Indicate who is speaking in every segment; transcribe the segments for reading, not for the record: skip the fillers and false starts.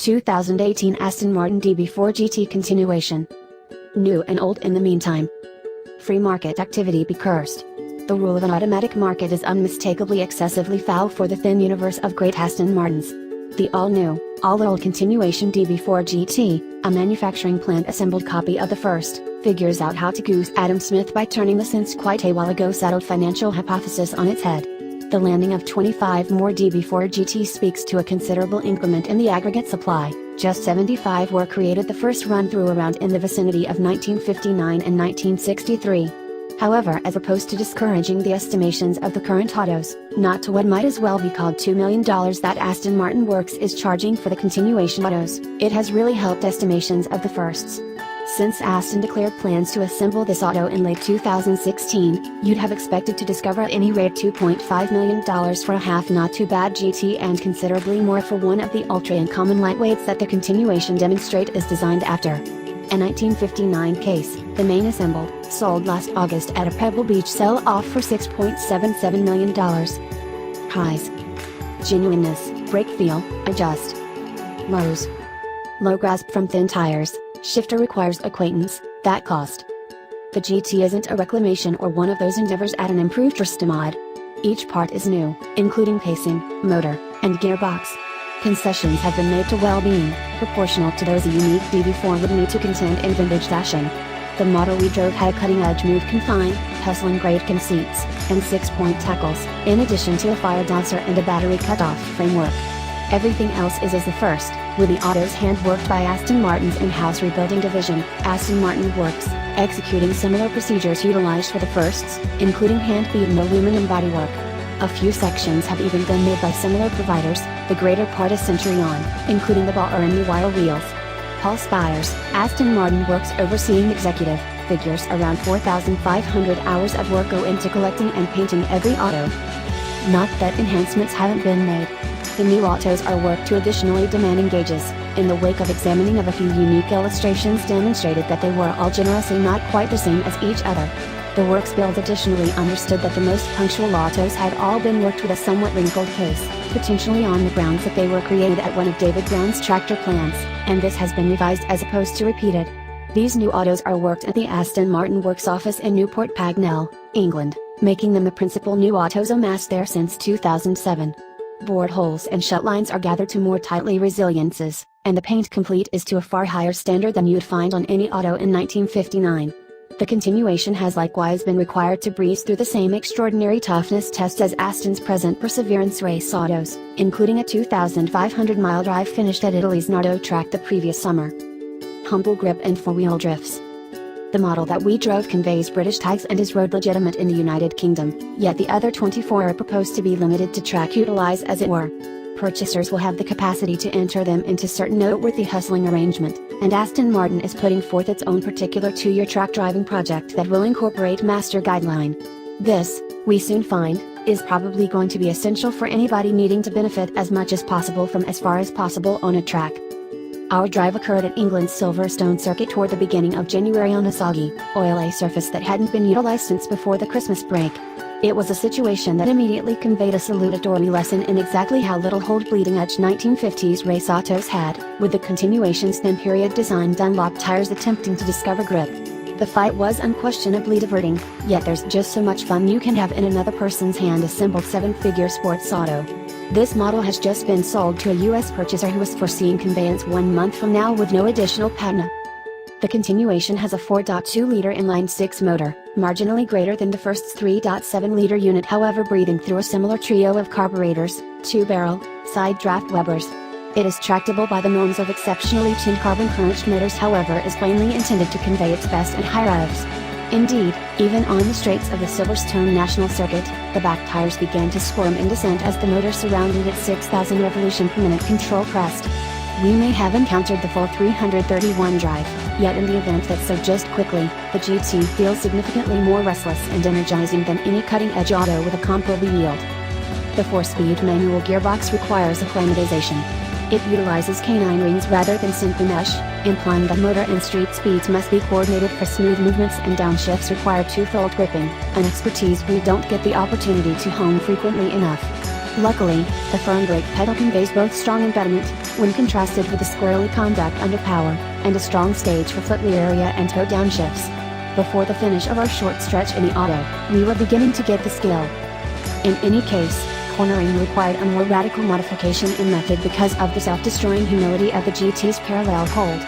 Speaker 1: 2018 Aston Martin DB4 GT continuation. New and old in the meantime. Free market activity be cursed. The rule of an automatic market is unmistakably excessively foul for the thin universe of great Aston Martins. The all-new, all-old continuation DB4 GT, a manufacturing plant-assembled copy of the first, figures out how to goose Adam Smith by turning the since quite a while ago settled financial hypothesis on its head. The landing of 25 more DB4 GT speaks to a considerable increment in the aggregate supply. Just 75 were created the first run-through around in the vicinity of 1959 and 1963. However, as opposed to discouraging the estimations of the current autos, not to what might as well be called $2 million that Aston Martin Works is charging for the continuation autos, it has really helped estimations of the firsts. Since Aston declared plans to assemble this auto in late 2016, you'd have expected to discover at any rate $2.5 million for a half-not-too-bad GT and considerably more for one of the ultra-uncommon lightweights that the continuation demonstrate is designed after. A 1959 case, the main assembled, sold last August at a Pebble Beach sell-off for $6.77 million. Highs. Genuineness, brake feel, adjust. Lows. Low grasp from thin tires. Shifter requires acquaintance, that cost. The GT isn't a reclamation or one of those endeavors at an improved Ristamod. Each part is new, including pacing, motor, and gearbox. Concessions have been made to well-being, proportional to those a unique DB4 would need to contend in vintage fashion. The model we drove had a cutting-edge move confine, hustling grade conceits, and 6-point tackles, in addition to a fire dancer and a battery cutoff framework. Everything else is as the first, with the autos hand-worked by Aston Martin's in-house rebuilding division, Aston Martin Works, executing similar procedures utilized for the firsts, including hand-beaten aluminum bodywork. A few sections have even been made by similar providers, the greater part a century on, including the ball and new wire wheels. Paul Spires, Aston Martin Works overseeing executive, figures around 4,500 hours of work go into collecting and painting every auto. Not that enhancements haven't been made. The new autos are worked to additionally demanding gauges, in the wake of examining of a few unique illustrations demonstrated that they were all generously not quite the same as each other. The Works build additionally understood that the most punctual autos had all been worked with a somewhat wrinkled case, potentially on the grounds that they were created at one of David Brown's tractor plants, and this has been revised as opposed to repeated. These new autos are worked at the Aston Martin Works office in Newport Pagnell, England, making them the principal new autos amassed there since 2007. Board holes and shut lines are gathered to more tightly resiliences, and the paint complete is to a far higher standard than you'd find on any auto in 1959. The continuation has likewise been required to breeze through the same extraordinary toughness tests as Aston's present Perseverance race autos, including a 2,500-mile drive finished at Italy's Nardo track the previous summer. Humble grip and four-wheel drifts. The model that we drove conveys British tags and is road legitimate in the United Kingdom, yet the other 24 are proposed to be limited to track utilize as it were. Purchasers will have the capacity to enter them into certain noteworthy hustling arrangement, and Aston Martin is putting forth its own particular 2-year track driving project that will incorporate master guideline. This, we soon find, is probably going to be essential for anybody needing to benefit as much as possible from as far as possible on a track. Our drive occurred at England's Silverstone circuit toward the beginning of January on a soggy, oily surface that hadn't been utilized since before the Christmas break. It was a situation that immediately conveyed a salutatory lesson in exactly how little hold bleeding-edge 1950s race autos had, with the continuation's then-period design Dunlop tires attempting to discover grip. The fight was unquestionably diverting, yet there's just so much fun you can have in another person's hand-assembled 7-figure sports auto. This model has just been sold to a US purchaser who is foreseeing conveyance 1 month from now with no additional patina. The continuation has a 4.2-liter inline-6 motor, marginally greater than the first's 3.7-liter unit, however breathing through a similar trio of carburetors, 2-barrel, side draft Webers. It is tractable by the norms of exceptionally tuned carbon-crunched motors, however is plainly intended to convey its best and high revs. Indeed, even on the straights of the Silverstone National Circuit, the back tires began to squirm in descent as the motor surrounded its 6,000 revolution per minute control crest. We may have encountered the full 331 drive, yet in the event that so just quickly, the GT feels significantly more restless and energizing than any cutting-edge auto with a comparable yield. The 4-speed manual gearbox requires acclimatization. It utilizes canine rings rather than simple mesh, implying that motor and street speeds must be coordinated for smooth movements, and downshifts require twofold gripping, an expertise we don't get the opportunity to hone frequently enough. Luckily, the firm brake pedal conveys both strong embedment, when contrasted with the squirrely conduct under power, and a strong stage for foot area and toe downshifts. Before the finish of our short stretch in the auto, we were beginning to get the skill. In any case, cornering required a more radical modification in method because of the self-destroying humility of the GT's parallel hold.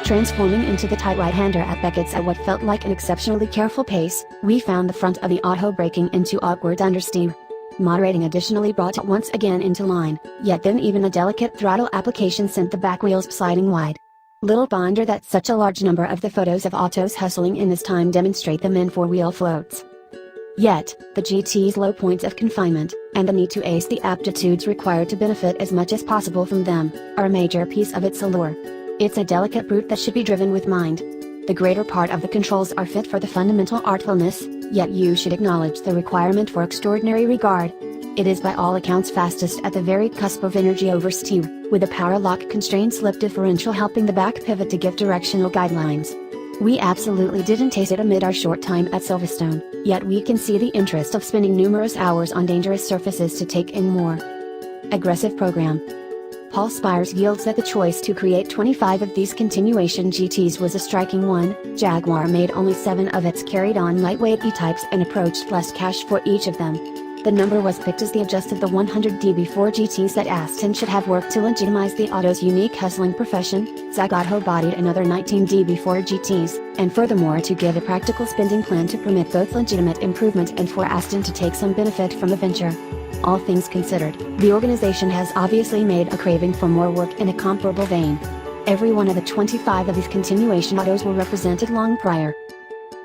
Speaker 1: Transforming into the tight right-hander at Beckett's at what felt like an exceptionally careful pace, we found the front of the auto braking into awkward understeer. Moderating additionally brought it once again into line, yet then even a delicate throttle application sent the back wheels sliding wide. Little wonder that such a large number of the photos of autos hustling in this time demonstrate them in four-wheel floats. Yet, the GT's low points of confinement, and the need to ace the aptitudes required to benefit as much as possible from them, are a major piece of its allure. It's a delicate brute that should be driven with mind. The greater part of the controls are fit for the fundamental artfulness, yet you should acknowledge the requirement for extraordinary regard. It is by all accounts fastest at the very cusp of energy oversteer, with a power lock constrained slip differential helping the back pivot to give directional guidelines. We absolutely didn't taste it amid our short time at Silverstone, yet we can see the interest of spending numerous hours on dangerous surfaces to take in more. Aggressive program. Paul Spires yields that the choice to create 25 of these continuation GTs was a striking one. Jaguar made only 7 of its carried on lightweight E-types and approached less cash for each of them. The number was picked as the adjust of the 100 DB4 GTs that Aston should have worked to legitimize the auto's unique hustling profession. Zagato bodied another 19 DB4 GTs, and furthermore to give a practical spending plan to permit both legitimate improvement and for Aston to take some benefit from the venture. All things considered, the organization has obviously made a craving for more work in a comparable vein. Every one of the 25 of these continuation autos were represented long prior.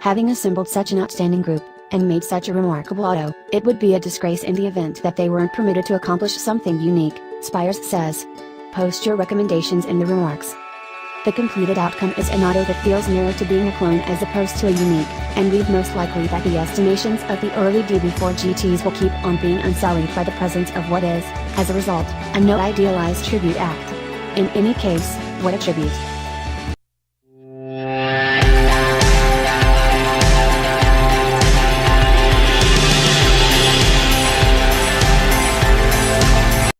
Speaker 1: Having assembled such an outstanding group, and made such a remarkable auto, it would be a disgrace in the event that they weren't permitted to accomplish something unique, Spires says. Post your recommendations in the remarks. The completed outcome is an auto that feels nearer to being a clone as opposed to a unique, and we'd most likely that the estimations of the early DB4 GTs will keep on being unsullied by the presence of what is, as a result, a no idealized tribute act. In any case, what a tribute.